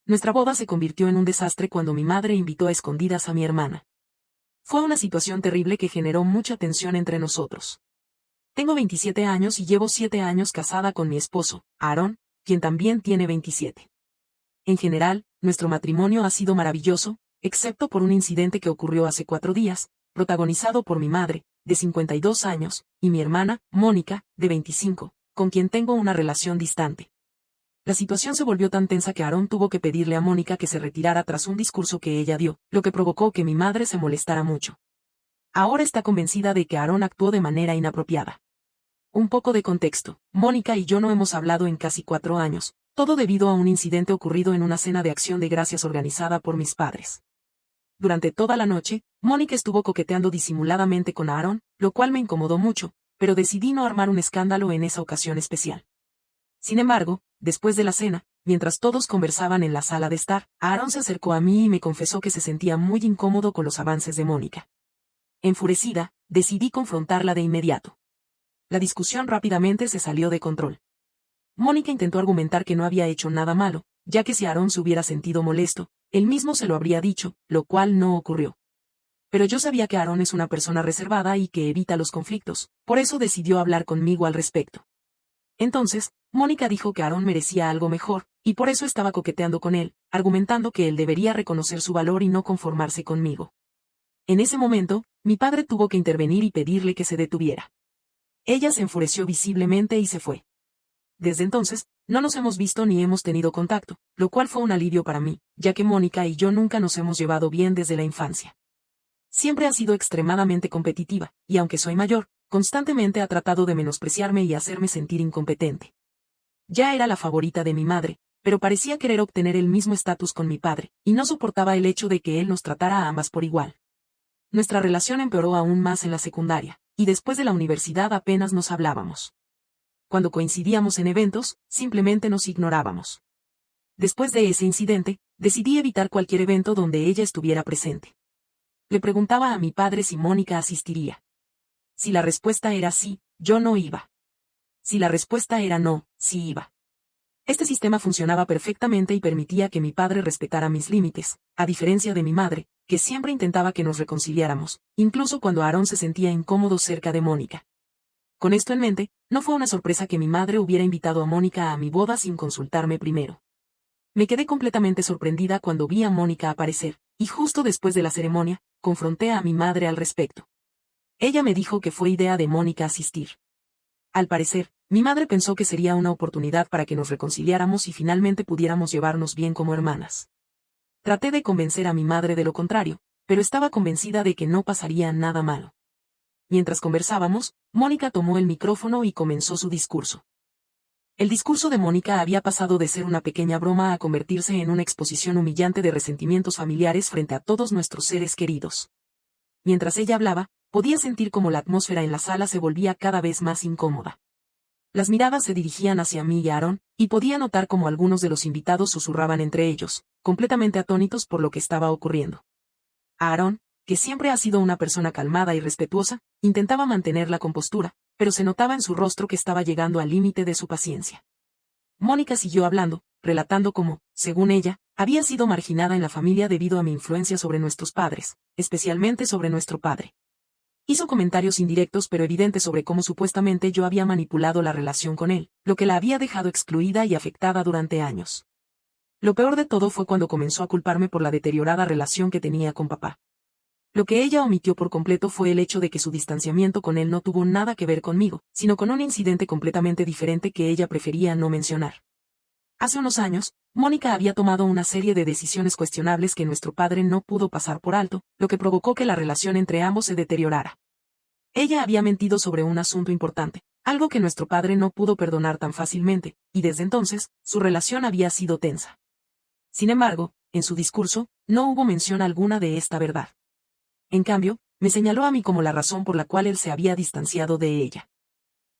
Nuestra boda se convirtió en un desastre cuando mi madre invitó a escondidas a mi hermana. Fue una situación terrible que generó mucha tensión entre nosotros. Tengo 27 años y llevo 7 años casada con mi esposo, Aaron, quien también tiene 27. En general, nuestro matrimonio ha sido maravilloso, excepto por un incidente que ocurrió hace 4 días, protagonizado por mi madre, de 52 años, y mi hermana, Mónica, de 25, con quien tengo una relación distante. La situación se volvió tan tensa que Aaron tuvo que pedirle a Mónica que se retirara tras un discurso que ella dio, lo que provocó que mi madre se molestara mucho. Ahora está convencida de que Aaron actuó de manera inapropiada. Un poco de contexto. Mónica y yo no hemos hablado en casi 4 años, todo debido a un incidente ocurrido en una cena de acción de gracias organizada por mis padres. Durante toda la noche, Mónica estuvo coqueteando disimuladamente con Aaron, lo cual me incomodó mucho, pero decidí no armar un escándalo en esa ocasión especial. Sin embargo, después de la cena, mientras todos conversaban en la sala de estar, Aaron se acercó a mí y me confesó que se sentía muy incómodo con los avances de Mónica. Enfurecida, decidí confrontarla de inmediato. La discusión rápidamente se salió de control. Mónica intentó argumentar que no había hecho nada malo, ya que si Aaron se hubiera sentido molesto, él mismo se lo habría dicho, lo cual no ocurrió. Pero yo sabía que Aaron es una persona reservada y que evita los conflictos, por eso decidió hablar conmigo al respecto. Entonces, Mónica dijo que Aaron merecía algo mejor, y por eso estaba coqueteando con él, argumentando que él debería reconocer su valor y no conformarse conmigo. En ese momento, mi padre tuvo que intervenir y pedirle que se detuviera. Ella se enfureció visiblemente y se fue. Desde entonces, no nos hemos visto ni hemos tenido contacto, lo cual fue un alivio para mí, ya que Mónica y yo nunca nos hemos llevado bien desde la infancia. Siempre ha sido extremadamente competitiva, y aunque soy mayor, constantemente ha tratado de menospreciarme y hacerme sentir incompetente. Ya era la favorita de mi madre, pero parecía querer obtener el mismo estatus con mi padre, y no soportaba el hecho de que él nos tratara a ambas por igual. Nuestra relación empeoró aún más en la secundaria, y después de la universidad apenas nos hablábamos. Cuando coincidíamos en eventos, simplemente nos ignorábamos. Después de ese incidente, decidí evitar cualquier evento donde ella estuviera presente. Le preguntaba a mi padre si Mónica asistiría. Si la respuesta era sí, yo no iba. Si la respuesta era no, sí iba. Este sistema funcionaba perfectamente y permitía que mi padre respetara mis límites, a diferencia de mi madre, que siempre intentaba que nos reconciliáramos, incluso cuando Aaron se sentía incómodo cerca de Mónica. Con esto en mente, no fue una sorpresa que mi madre hubiera invitado a Mónica a mi boda sin consultarme primero. Me quedé completamente sorprendida cuando vi a Mónica aparecer, y justo después de la ceremonia, confronté a mi madre al respecto. Ella me dijo que fue idea de Mónica asistir. Al parecer, mi madre pensó que sería una oportunidad para que nos reconciliáramos y finalmente pudiéramos llevarnos bien como hermanas. Traté de convencer a mi madre de lo contrario, pero estaba convencida de que no pasaría nada malo. Mientras conversábamos, Mónica tomó el micrófono y comenzó su discurso. El discurso de Mónica había pasado de ser una pequeña broma a convertirse en una exposición humillante de resentimientos familiares frente a todos nuestros seres queridos. Mientras ella hablaba, podía sentir cómo la atmósfera en la sala se volvía cada vez más incómoda. Las miradas se dirigían hacia mí y Aaron, y podía notar cómo algunos de los invitados susurraban entre ellos, completamente atónitos por lo que estaba ocurriendo. Aaron, que siempre ha sido una persona calmada y respetuosa, intentaba mantener la compostura, pero se notaba en su rostro que estaba llegando al límite de su paciencia. Mónica siguió hablando, relatando cómo, según ella, había sido marginada en la familia debido a mi influencia sobre nuestros padres, especialmente sobre nuestro padre. Hizo comentarios indirectos pero evidentes sobre cómo supuestamente yo había manipulado la relación con él, lo que la había dejado excluida y afectada durante años. Lo peor de todo fue cuando comenzó a culparme por la deteriorada relación que tenía con papá. Lo que ella omitió por completo fue el hecho de que su distanciamiento con él no tuvo nada que ver conmigo, sino con un incidente completamente diferente que ella prefería no mencionar. Hace unos años, Mónica había tomado una serie de decisiones cuestionables que nuestro padre no pudo pasar por alto, lo que provocó que la relación entre ambos se deteriorara. Ella había mentido sobre un asunto importante, algo que nuestro padre no pudo perdonar tan fácilmente, y desde entonces, su relación había sido tensa. Sin embargo, en su discurso, no hubo mención alguna de esta verdad. En cambio, me señaló a mí como la razón por la cual él se había distanciado de ella.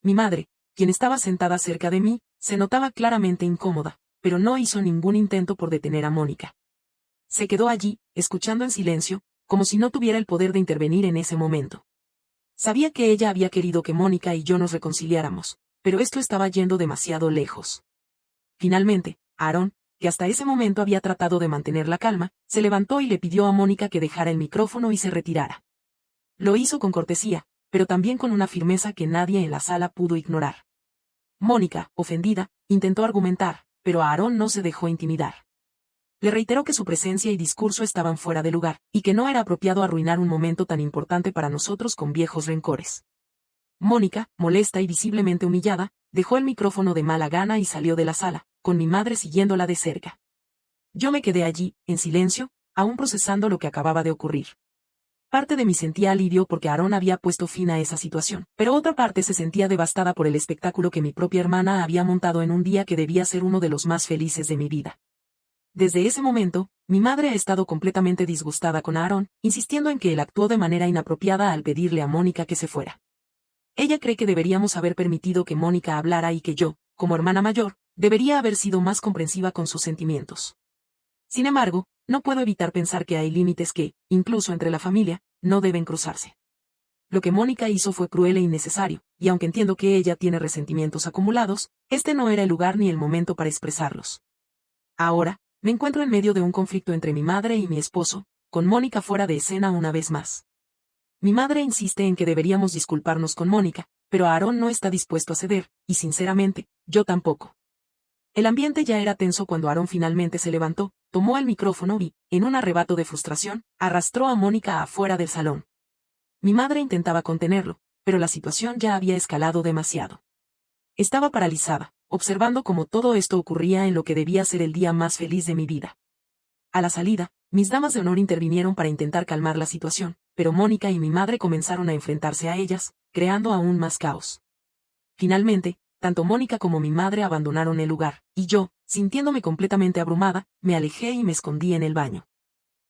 Mi madre, quien estaba sentada cerca de mí, se notaba claramente incómoda, pero no hizo ningún intento por detener a Mónica. Se quedó allí, escuchando en silencio, como si no tuviera el poder de intervenir en ese momento. Sabía que ella había querido que Mónica y yo nos reconciliáramos, pero esto estaba yendo demasiado lejos. Finalmente, Aaron, que hasta ese momento había tratado de mantener la calma, se levantó y le pidió a Mónica que dejara el micrófono y se retirara. Lo hizo con cortesía, pero también con una firmeza que nadie en la sala pudo ignorar. Mónica, ofendida, intentó argumentar, pero Aarón no se dejó intimidar. Le reiteró que su presencia y discurso estaban fuera de lugar, y que no era apropiado arruinar un momento tan importante para nosotros con viejos rencores. Mónica, molesta y visiblemente humillada, dejó el micrófono de mala gana y salió de la sala, con mi madre siguiéndola de cerca. Yo me quedé allí, en silencio, aún procesando lo que acababa de ocurrir. Parte de mí sentía alivio porque Aarón había puesto fin a esa situación, pero otra parte se sentía devastada por el espectáculo que mi propia hermana había montado en un día que debía ser uno de los más felices de mi vida. Desde ese momento, mi madre ha estado completamente disgustada con Aarón, insistiendo en que él actuó de manera inapropiada al pedirle a Mónica que se fuera. Ella cree que deberíamos haber permitido que Mónica hablara y que yo, como hermana mayor, debería haber sido más comprensiva con sus sentimientos. Sin embargo, no puedo evitar pensar que hay límites que, incluso entre la familia, no deben cruzarse. Lo que Mónica hizo fue cruel e innecesario, y aunque entiendo que ella tiene resentimientos acumulados, este no era el lugar ni el momento para expresarlos. Ahora, me encuentro en medio de un conflicto entre mi madre y mi esposo, con Mónica fuera de escena una vez más. Mi madre insiste en que deberíamos disculparnos con Mónica, pero Aarón no está dispuesto a ceder, y sinceramente, yo tampoco. El ambiente ya era tenso cuando Aarón finalmente se levantó, tomó el micrófono y, en un arrebato de frustración, arrastró a Mónica afuera del salón. Mi madre intentaba contenerlo, pero la situación ya había escalado demasiado. Estaba paralizada, observando cómo todo esto ocurría en lo que debía ser el día más feliz de mi vida. A la salida, mis damas de honor intervinieron para intentar calmar la situación, pero Mónica y mi madre comenzaron a enfrentarse a ellas, creando aún más caos. Finalmente, tanto Mónica como mi madre abandonaron el lugar, y yo, sintiéndome completamente abrumada, me alejé y me escondí en el baño.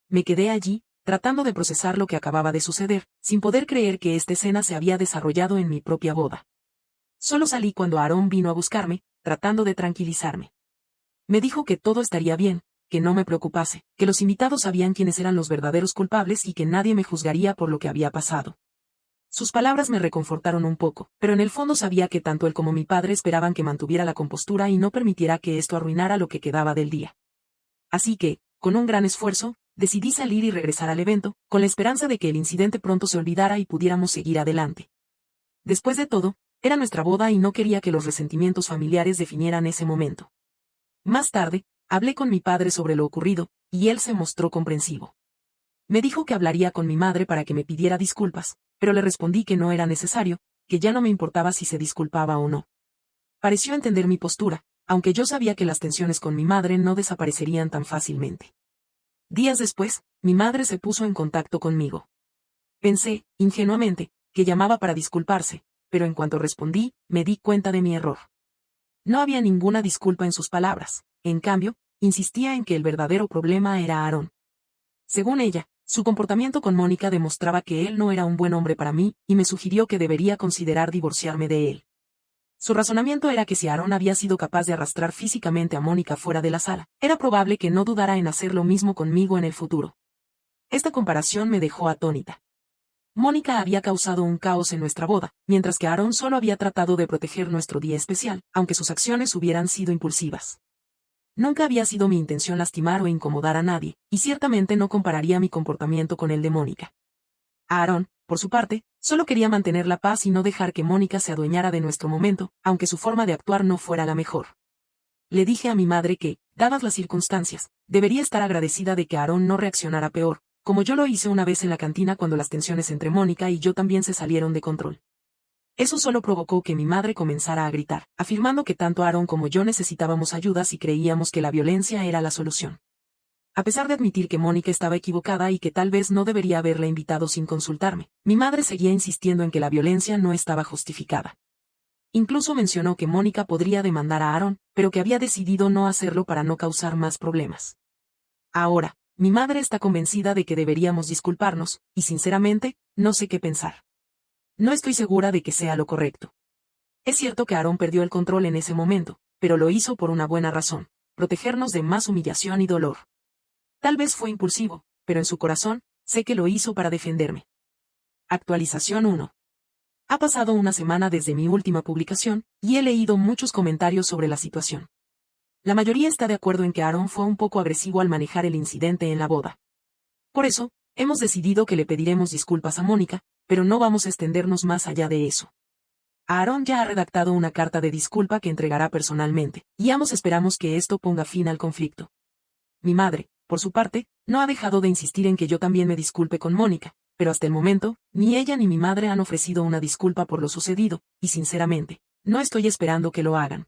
Me quedé allí, tratando de procesar lo que acababa de suceder, sin poder creer que esta escena se había desarrollado en mi propia boda. Solo salí cuando Aarón vino a buscarme, tratando de tranquilizarme. Me dijo que todo estaría bien, que no me preocupase, que los invitados sabían quiénes eran los verdaderos culpables y que nadie me juzgaría por lo que había pasado. Sus palabras me reconfortaron un poco, pero en el fondo sabía que tanto él como mi padre esperaban que mantuviera la compostura y no permitiera que esto arruinara lo que quedaba del día. Así que, con un gran esfuerzo, decidí salir y regresar al evento, con la esperanza de que el incidente pronto se olvidara y pudiéramos seguir adelante. Después de todo, era nuestra boda y no quería que los resentimientos familiares definieran ese momento. Más tarde, hablé con mi padre sobre lo ocurrido, y él se mostró comprensivo. Me dijo que hablaría con mi madre para que me pidiera disculpas, pero le respondí que no era necesario, que ya no me importaba si se disculpaba o no. Pareció entender mi postura, aunque yo sabía que las tensiones con mi madre no desaparecerían tan fácilmente. Días después, mi madre se puso en contacto conmigo. Pensé, ingenuamente, que llamaba para disculparse, pero en cuanto respondí, me di cuenta de mi error. No había ninguna disculpa en sus palabras, en cambio, insistía en que el verdadero problema era Aarón. Según ella, su comportamiento con Mónica demostraba que él no era un buen hombre para mí, y me sugirió que debería considerar divorciarme de él. Su razonamiento era que si Aarón había sido capaz de arrastrar físicamente a Mónica fuera de la sala, era probable que no dudara en hacer lo mismo conmigo en el futuro. Esta comparación me dejó atónita. Mónica había causado un caos en nuestra boda, mientras que Aarón solo había tratado de proteger nuestro día especial, aunque sus acciones hubieran sido impulsivas. Nunca había sido mi intención lastimar o incomodar a nadie, y ciertamente no compararía mi comportamiento con el de Mónica. Aarón, por su parte, solo quería mantener la paz y no dejar que Mónica se adueñara de nuestro momento, aunque su forma de actuar no fuera la mejor. Le dije a mi madre que, dadas las circunstancias, debería estar agradecida de que Aarón no reaccionara peor, como yo lo hice una vez en la cantina cuando las tensiones entre Mónica y yo también se salieron de control. Eso solo provocó que mi madre comenzara a gritar, afirmando que tanto Aarón como yo necesitábamos ayudas y creíamos que la violencia era la solución. A pesar de admitir que Mónica estaba equivocada y que tal vez no debería haberla invitado sin consultarme, mi madre seguía insistiendo en que la violencia no estaba justificada. Incluso mencionó que Mónica podría demandar a Aarón, pero que había decidido no hacerlo para no causar más problemas. Ahora, mi madre está convencida de que deberíamos disculparnos, y sinceramente, no sé qué pensar. No estoy segura de que sea lo correcto. Es cierto que Aarón perdió el control en ese momento, pero lo hizo por una buena razón: protegernos de más humillación y dolor. Tal vez fue impulsivo, pero en su corazón, sé que lo hizo para defenderme. Actualización 1. Ha pasado una semana desde mi última publicación, y he leído muchos comentarios sobre la situación. La mayoría está de acuerdo en que Aarón fue un poco agresivo al manejar el incidente en la boda. Por eso, hemos decidido que le pediremos disculpas a Mónica, pero no vamos a extendernos más allá de eso. Aarón ya ha redactado una carta de disculpa que entregará personalmente, y ambos esperamos que esto ponga fin al conflicto. Mi madre, por su parte, no ha dejado de insistir en que yo también me disculpe con Mónica, pero hasta el momento, ni ella ni mi madre han ofrecido una disculpa por lo sucedido, y sinceramente, no estoy esperando que lo hagan.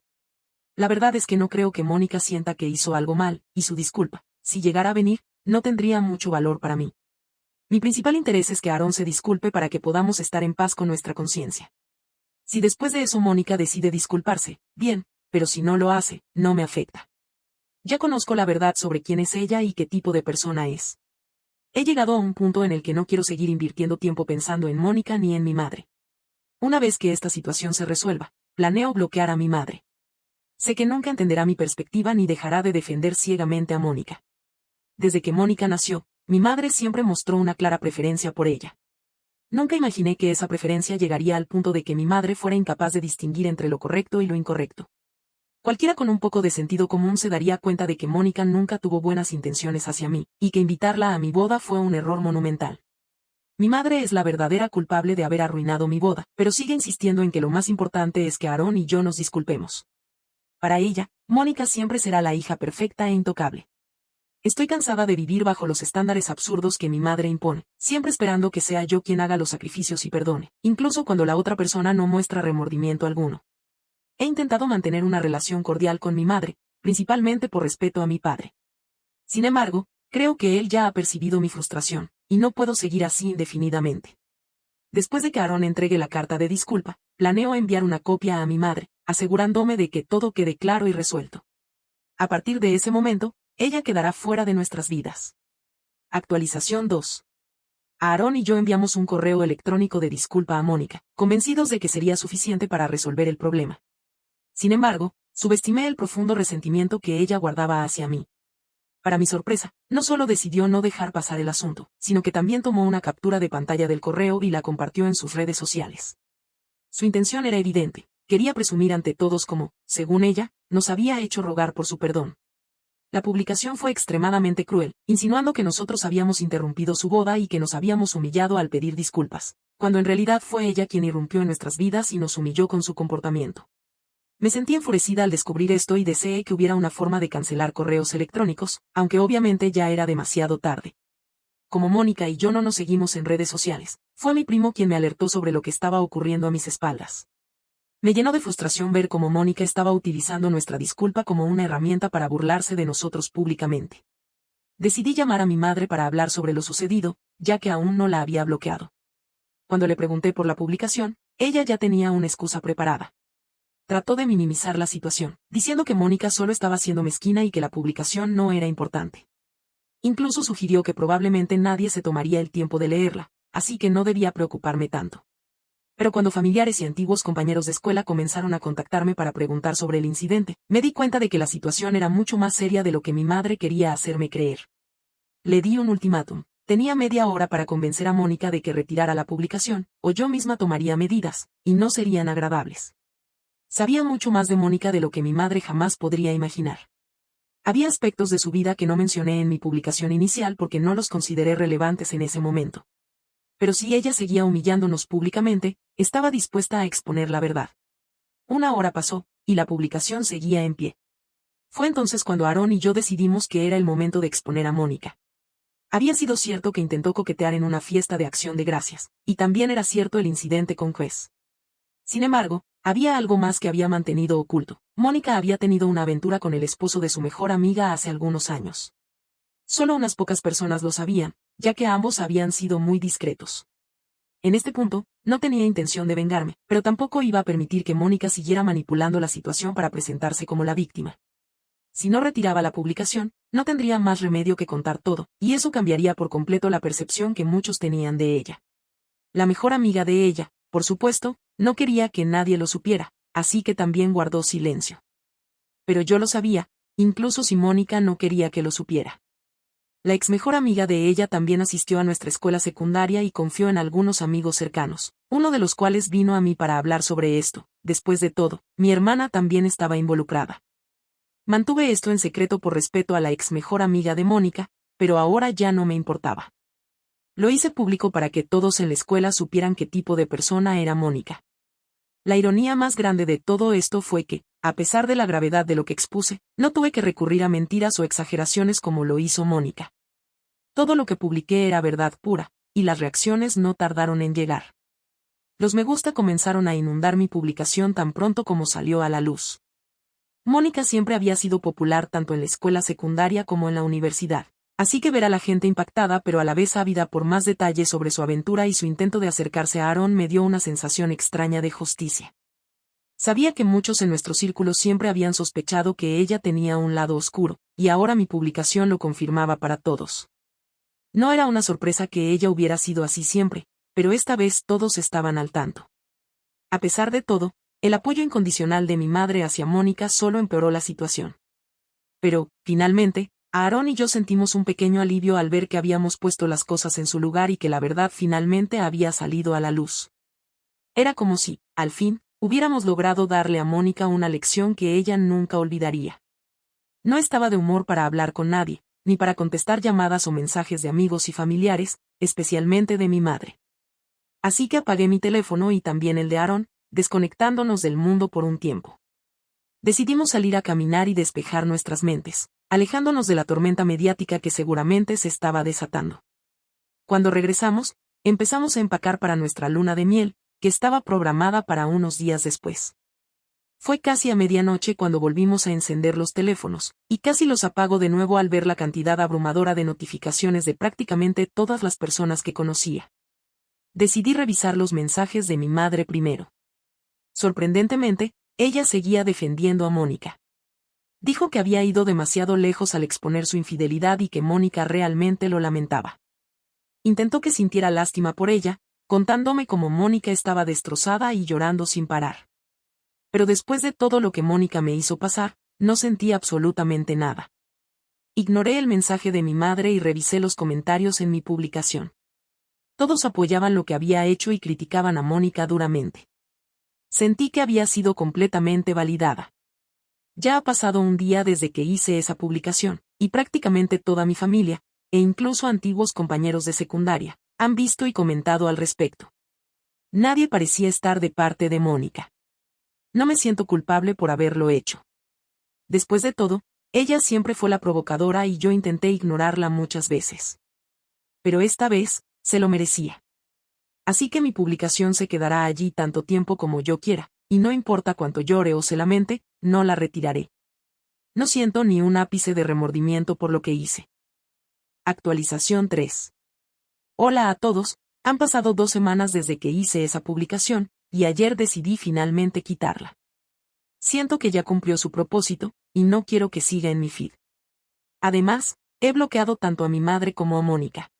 La verdad es que no creo que Mónica sienta que hizo algo mal, y su disculpa, si llegara a venir, no tendría mucho valor para mí. Mi principal interés es que Aarón se disculpe para que podamos estar en paz con nuestra conciencia. Si después de eso Mónica decide disculparse, bien, pero si no lo hace, no me afecta. Ya conozco la verdad sobre quién es ella y qué tipo de persona es. He llegado a un punto en el que no quiero seguir invirtiendo tiempo pensando en Mónica ni en mi madre. Una vez que esta situación se resuelva, planeo bloquear a mi madre. Sé que nunca entenderá mi perspectiva ni dejará de defender ciegamente a Mónica. Desde que Mónica nació, mi madre siempre mostró una clara preferencia por ella. Nunca imaginé que esa preferencia llegaría al punto de que mi madre fuera incapaz de distinguir entre lo correcto y lo incorrecto. Cualquiera con un poco de sentido común se daría cuenta de que Mónica nunca tuvo buenas intenciones hacia mí, y que invitarla a mi boda fue un error monumental. Mi madre es la verdadera culpable de haber arruinado mi boda, pero sigue insistiendo en que lo más importante es que Aarón y yo nos disculpemos. Para ella, Mónica siempre será la hija perfecta e intocable. Estoy cansada de vivir bajo los estándares absurdos que mi madre impone, siempre esperando que sea yo quien haga los sacrificios y perdone, incluso cuando la otra persona no muestra remordimiento alguno. He intentado mantener una relación cordial con mi madre, principalmente por respeto a mi padre. Sin embargo, creo que él ya ha percibido mi frustración, y no puedo seguir así indefinidamente. Después de que Aarón entregue la carta de disculpa, planeo enviar una copia a mi madre, asegurándome de que todo quede claro y resuelto. A partir de ese momento, ella quedará fuera de nuestras vidas. Actualización 2. Aarón y yo enviamos un correo electrónico de disculpa a Mónica, convencidos de que sería suficiente para resolver el problema. Sin embargo, subestimé el profundo resentimiento que ella guardaba hacia mí. Para mi sorpresa, no solo decidió no dejar pasar el asunto, sino que también tomó una captura de pantalla del correo y la compartió en sus redes sociales. Su intención era evidente, quería presumir ante todos como, según ella, nos había hecho rogar por su perdón. La publicación fue extremadamente cruel, insinuando que nosotros habíamos interrumpido su boda y que nos habíamos humillado al pedir disculpas, cuando en realidad fue ella quien irrumpió en nuestras vidas y nos humilló con su comportamiento. Me sentí enfurecida al descubrir esto y deseé que hubiera una forma de cancelar correos electrónicos, aunque obviamente ya era demasiado tarde. Como Mónica y yo no nos seguimos en redes sociales, fue mi primo quien me alertó sobre lo que estaba ocurriendo a mis espaldas. Me llenó de frustración ver cómo Mónica estaba utilizando nuestra disculpa como una herramienta para burlarse de nosotros públicamente. Decidí llamar a mi madre para hablar sobre lo sucedido, ya que aún no la había bloqueado. Cuando le pregunté por la publicación, ella ya tenía una excusa preparada. Trató de minimizar la situación, diciendo que Mónica solo estaba siendo mezquina y que la publicación no era importante. Incluso sugirió que probablemente nadie se tomaría el tiempo de leerla, así que no debía preocuparme tanto. Pero cuando familiares y antiguos compañeros de escuela comenzaron a contactarme para preguntar sobre el incidente, me di cuenta de que la situación era mucho más seria de lo que mi madre quería hacerme creer. Le di un ultimátum. Tenía media hora para convencer a Mónica de que retirara la publicación, o yo misma tomaría medidas, y no serían agradables. Sabía mucho más de Mónica de lo que mi madre jamás podría imaginar. Había aspectos de su vida que no mencioné en mi publicación inicial porque no los consideré relevantes en ese momento. Pero si ella seguía humillándonos públicamente, estaba dispuesta a exponer la verdad. Una hora pasó, y la publicación seguía en pie. Fue entonces cuando Aarón y yo decidimos que era el momento de exponer a Mónica. Había sido cierto que intentó coquetear en una fiesta de acción de gracias, y también era cierto el incidente con Chris. Sin embargo, había algo más que había mantenido oculto. Mónica había tenido una aventura con el esposo de su mejor amiga hace algunos años. Solo unas pocas personas lo sabían, ya que ambos habían sido muy discretos. En este punto, no tenía intención de vengarme, pero tampoco iba a permitir que Mónica siguiera manipulando la situación para presentarse como la víctima. Si no retiraba la publicación, no tendría más remedio que contar todo, y eso cambiaría por completo la percepción que muchos tenían de ella. La mejor amiga de ella, por supuesto, no quería que nadie lo supiera, así que también guardó silencio. Pero yo lo sabía, incluso si Mónica no quería que lo supiera. La ex mejor amiga de ella también asistió a nuestra escuela secundaria y confió en algunos amigos cercanos, uno de los cuales vino a mí para hablar sobre esto. Después de todo, mi hermana también estaba involucrada. Mantuve esto en secreto por respeto a la ex mejor amiga de Mónica, pero ahora ya no me importaba. Lo hice público para que todos en la escuela supieran qué tipo de persona era Mónica. La ironía más grande de todo esto fue que, a pesar de la gravedad de lo que expuse, no tuve que recurrir a mentiras o exageraciones como lo hizo Mónica. Todo lo que publiqué era verdad pura, y las reacciones no tardaron en llegar. Los me gusta comenzaron a inundar mi publicación tan pronto como salió a la luz. Mónica siempre había sido popular tanto en la escuela secundaria como en la universidad, así que ver a la gente impactada pero a la vez ávida por más detalles sobre su aventura y su intento de acercarse a Aaron me dio una sensación extraña de justicia. Sabía que muchos en nuestro círculo siempre habían sospechado que ella tenía un lado oscuro, y ahora mi publicación lo confirmaba para todos. No era una sorpresa que ella hubiera sido así siempre, pero esta vez todos estaban al tanto. A pesar de todo, el apoyo incondicional de mi madre hacia Mónica solo empeoró la situación. Pero, finalmente, Aaron y yo sentimos un pequeño alivio al ver que habíamos puesto las cosas en su lugar y que la verdad finalmente había salido a la luz. Era como si, al fin, hubiéramos logrado darle a Mónica una lección que ella nunca olvidaría. No estaba de humor para hablar con nadie, ni para contestar llamadas o mensajes de amigos y familiares, especialmente de mi madre. Así que apagué mi teléfono y también el de Aaron, desconectándonos del mundo por un tiempo. Decidimos salir a caminar y despejar nuestras mentes, alejándonos de la tormenta mediática que seguramente se estaba desatando. Cuando regresamos, empezamos a empacar para nuestra luna de miel, que estaba programada para unos días después. Fue casi a medianoche cuando volvimos a encender los teléfonos, y casi los apago de nuevo al ver la cantidad abrumadora de notificaciones de prácticamente todas las personas que conocía. Decidí revisar los mensajes de mi madre primero. Sorprendentemente, ella seguía defendiendo a Mónica. Dijo que había ido demasiado lejos al exponer su infidelidad y que Mónica realmente lo lamentaba. Intentó que sintiera lástima por ella, contándome cómo Mónica estaba destrozada y llorando sin parar. Pero después de todo lo que Mónica me hizo pasar, no sentí absolutamente nada. Ignoré el mensaje de mi madre y revisé los comentarios en mi publicación. Todos apoyaban lo que había hecho y criticaban a Mónica duramente. Sentí que había sido completamente validada. Ya ha pasado un día desde que hice esa publicación, y prácticamente toda mi familia, e incluso antiguos compañeros de secundaria, han visto y comentado al respecto. Nadie parecía estar de parte de Mónica. No me siento culpable por haberlo hecho. Después de todo, ella siempre fue la provocadora y yo intenté ignorarla muchas veces. Pero esta vez, se lo merecía. Así que mi publicación se quedará allí tanto tiempo como yo quiera, y no importa cuánto llore o se lamente, no la retiraré. No siento ni un ápice de remordimiento por lo que hice. Actualización 3. Hola a todos, han pasado 2 semanas desde que hice esa publicación, y ayer decidí finalmente quitarla. Siento que ya cumplió su propósito, y no quiero que siga en mi feed. Además, he bloqueado tanto a mi madre como a Mónica.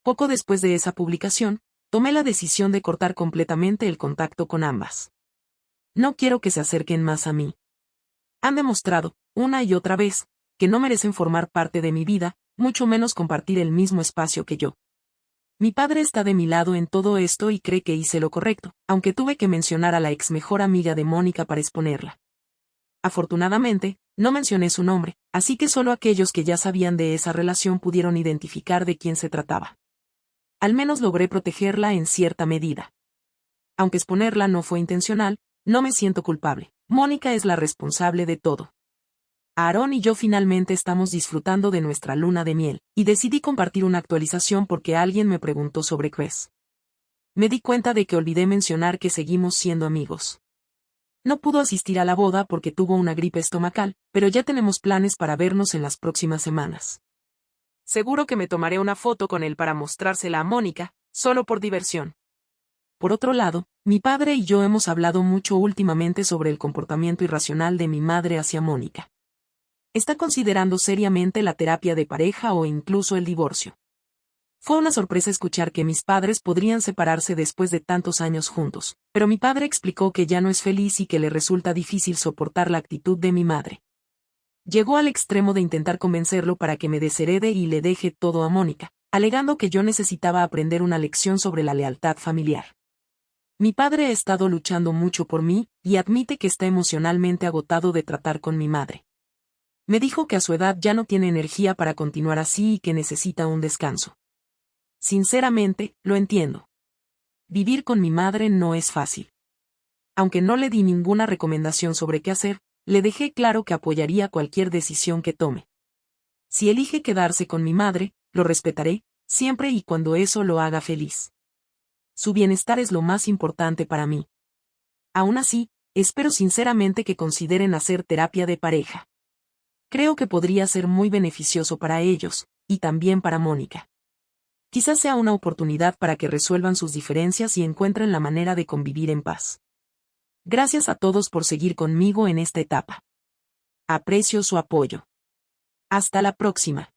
Poco después de esa publicación, tomé la decisión de cortar completamente el contacto con ambas. No quiero que se acerquen más a mí. Han demostrado, una y otra vez, que no merecen formar parte de mi vida, mucho menos compartir el mismo espacio que yo. Mi padre está de mi lado en todo esto y cree que hice lo correcto, aunque tuve que mencionar a la ex mejor amiga de Mónica para exponerla. Afortunadamente, no mencioné su nombre, así que solo aquellos que ya sabían de esa relación pudieron identificar de quién se trataba. Al menos logré protegerla en cierta medida. Aunque exponerla no fue intencional, no me siento culpable. Mónica es la responsable de todo. Aaron y yo finalmente estamos disfrutando de nuestra luna de miel, y decidí compartir una actualización porque alguien me preguntó sobre Chris. Me di cuenta de que olvidé mencionar que seguimos siendo amigos. No pudo asistir a la boda porque tuvo una gripe estomacal, pero ya tenemos planes para vernos en las próximas semanas. Seguro que me tomaré una foto con él para mostrársela a Mónica, solo por diversión. Por otro lado, mi padre y yo hemos hablado mucho últimamente sobre el comportamiento irracional de mi madre hacia Mónica. Está considerando seriamente la terapia de pareja o incluso el divorcio. Fue una sorpresa escuchar que mis padres podrían separarse después de tantos años juntos, pero mi padre explicó que ya no es feliz y que le resulta difícil soportar la actitud de mi madre. Llegó al extremo de intentar convencerlo para que me desherede y le deje todo a Mónica, alegando que yo necesitaba aprender una lección sobre la lealtad familiar. Mi padre ha estado luchando mucho por mí, y admite que está emocionalmente agotado de tratar con mi madre. Me dijo que a su edad ya no tiene energía para continuar así y que necesita un descanso. Sinceramente, lo entiendo. Vivir con mi madre no es fácil. Aunque no le di ninguna recomendación sobre qué hacer, le dejé claro que apoyaría cualquier decisión que tome. Si elige quedarse con mi madre, lo respetaré, siempre y cuando eso lo haga feliz. Su bienestar es lo más importante para mí. Aún así, espero sinceramente que consideren hacer terapia de pareja. Creo que podría ser muy beneficioso para ellos, y también para Mónica. Quizás sea una oportunidad para que resuelvan sus diferencias y encuentren la manera de convivir en paz. Gracias a todos por seguir conmigo en esta etapa. Aprecio su apoyo. Hasta la próxima.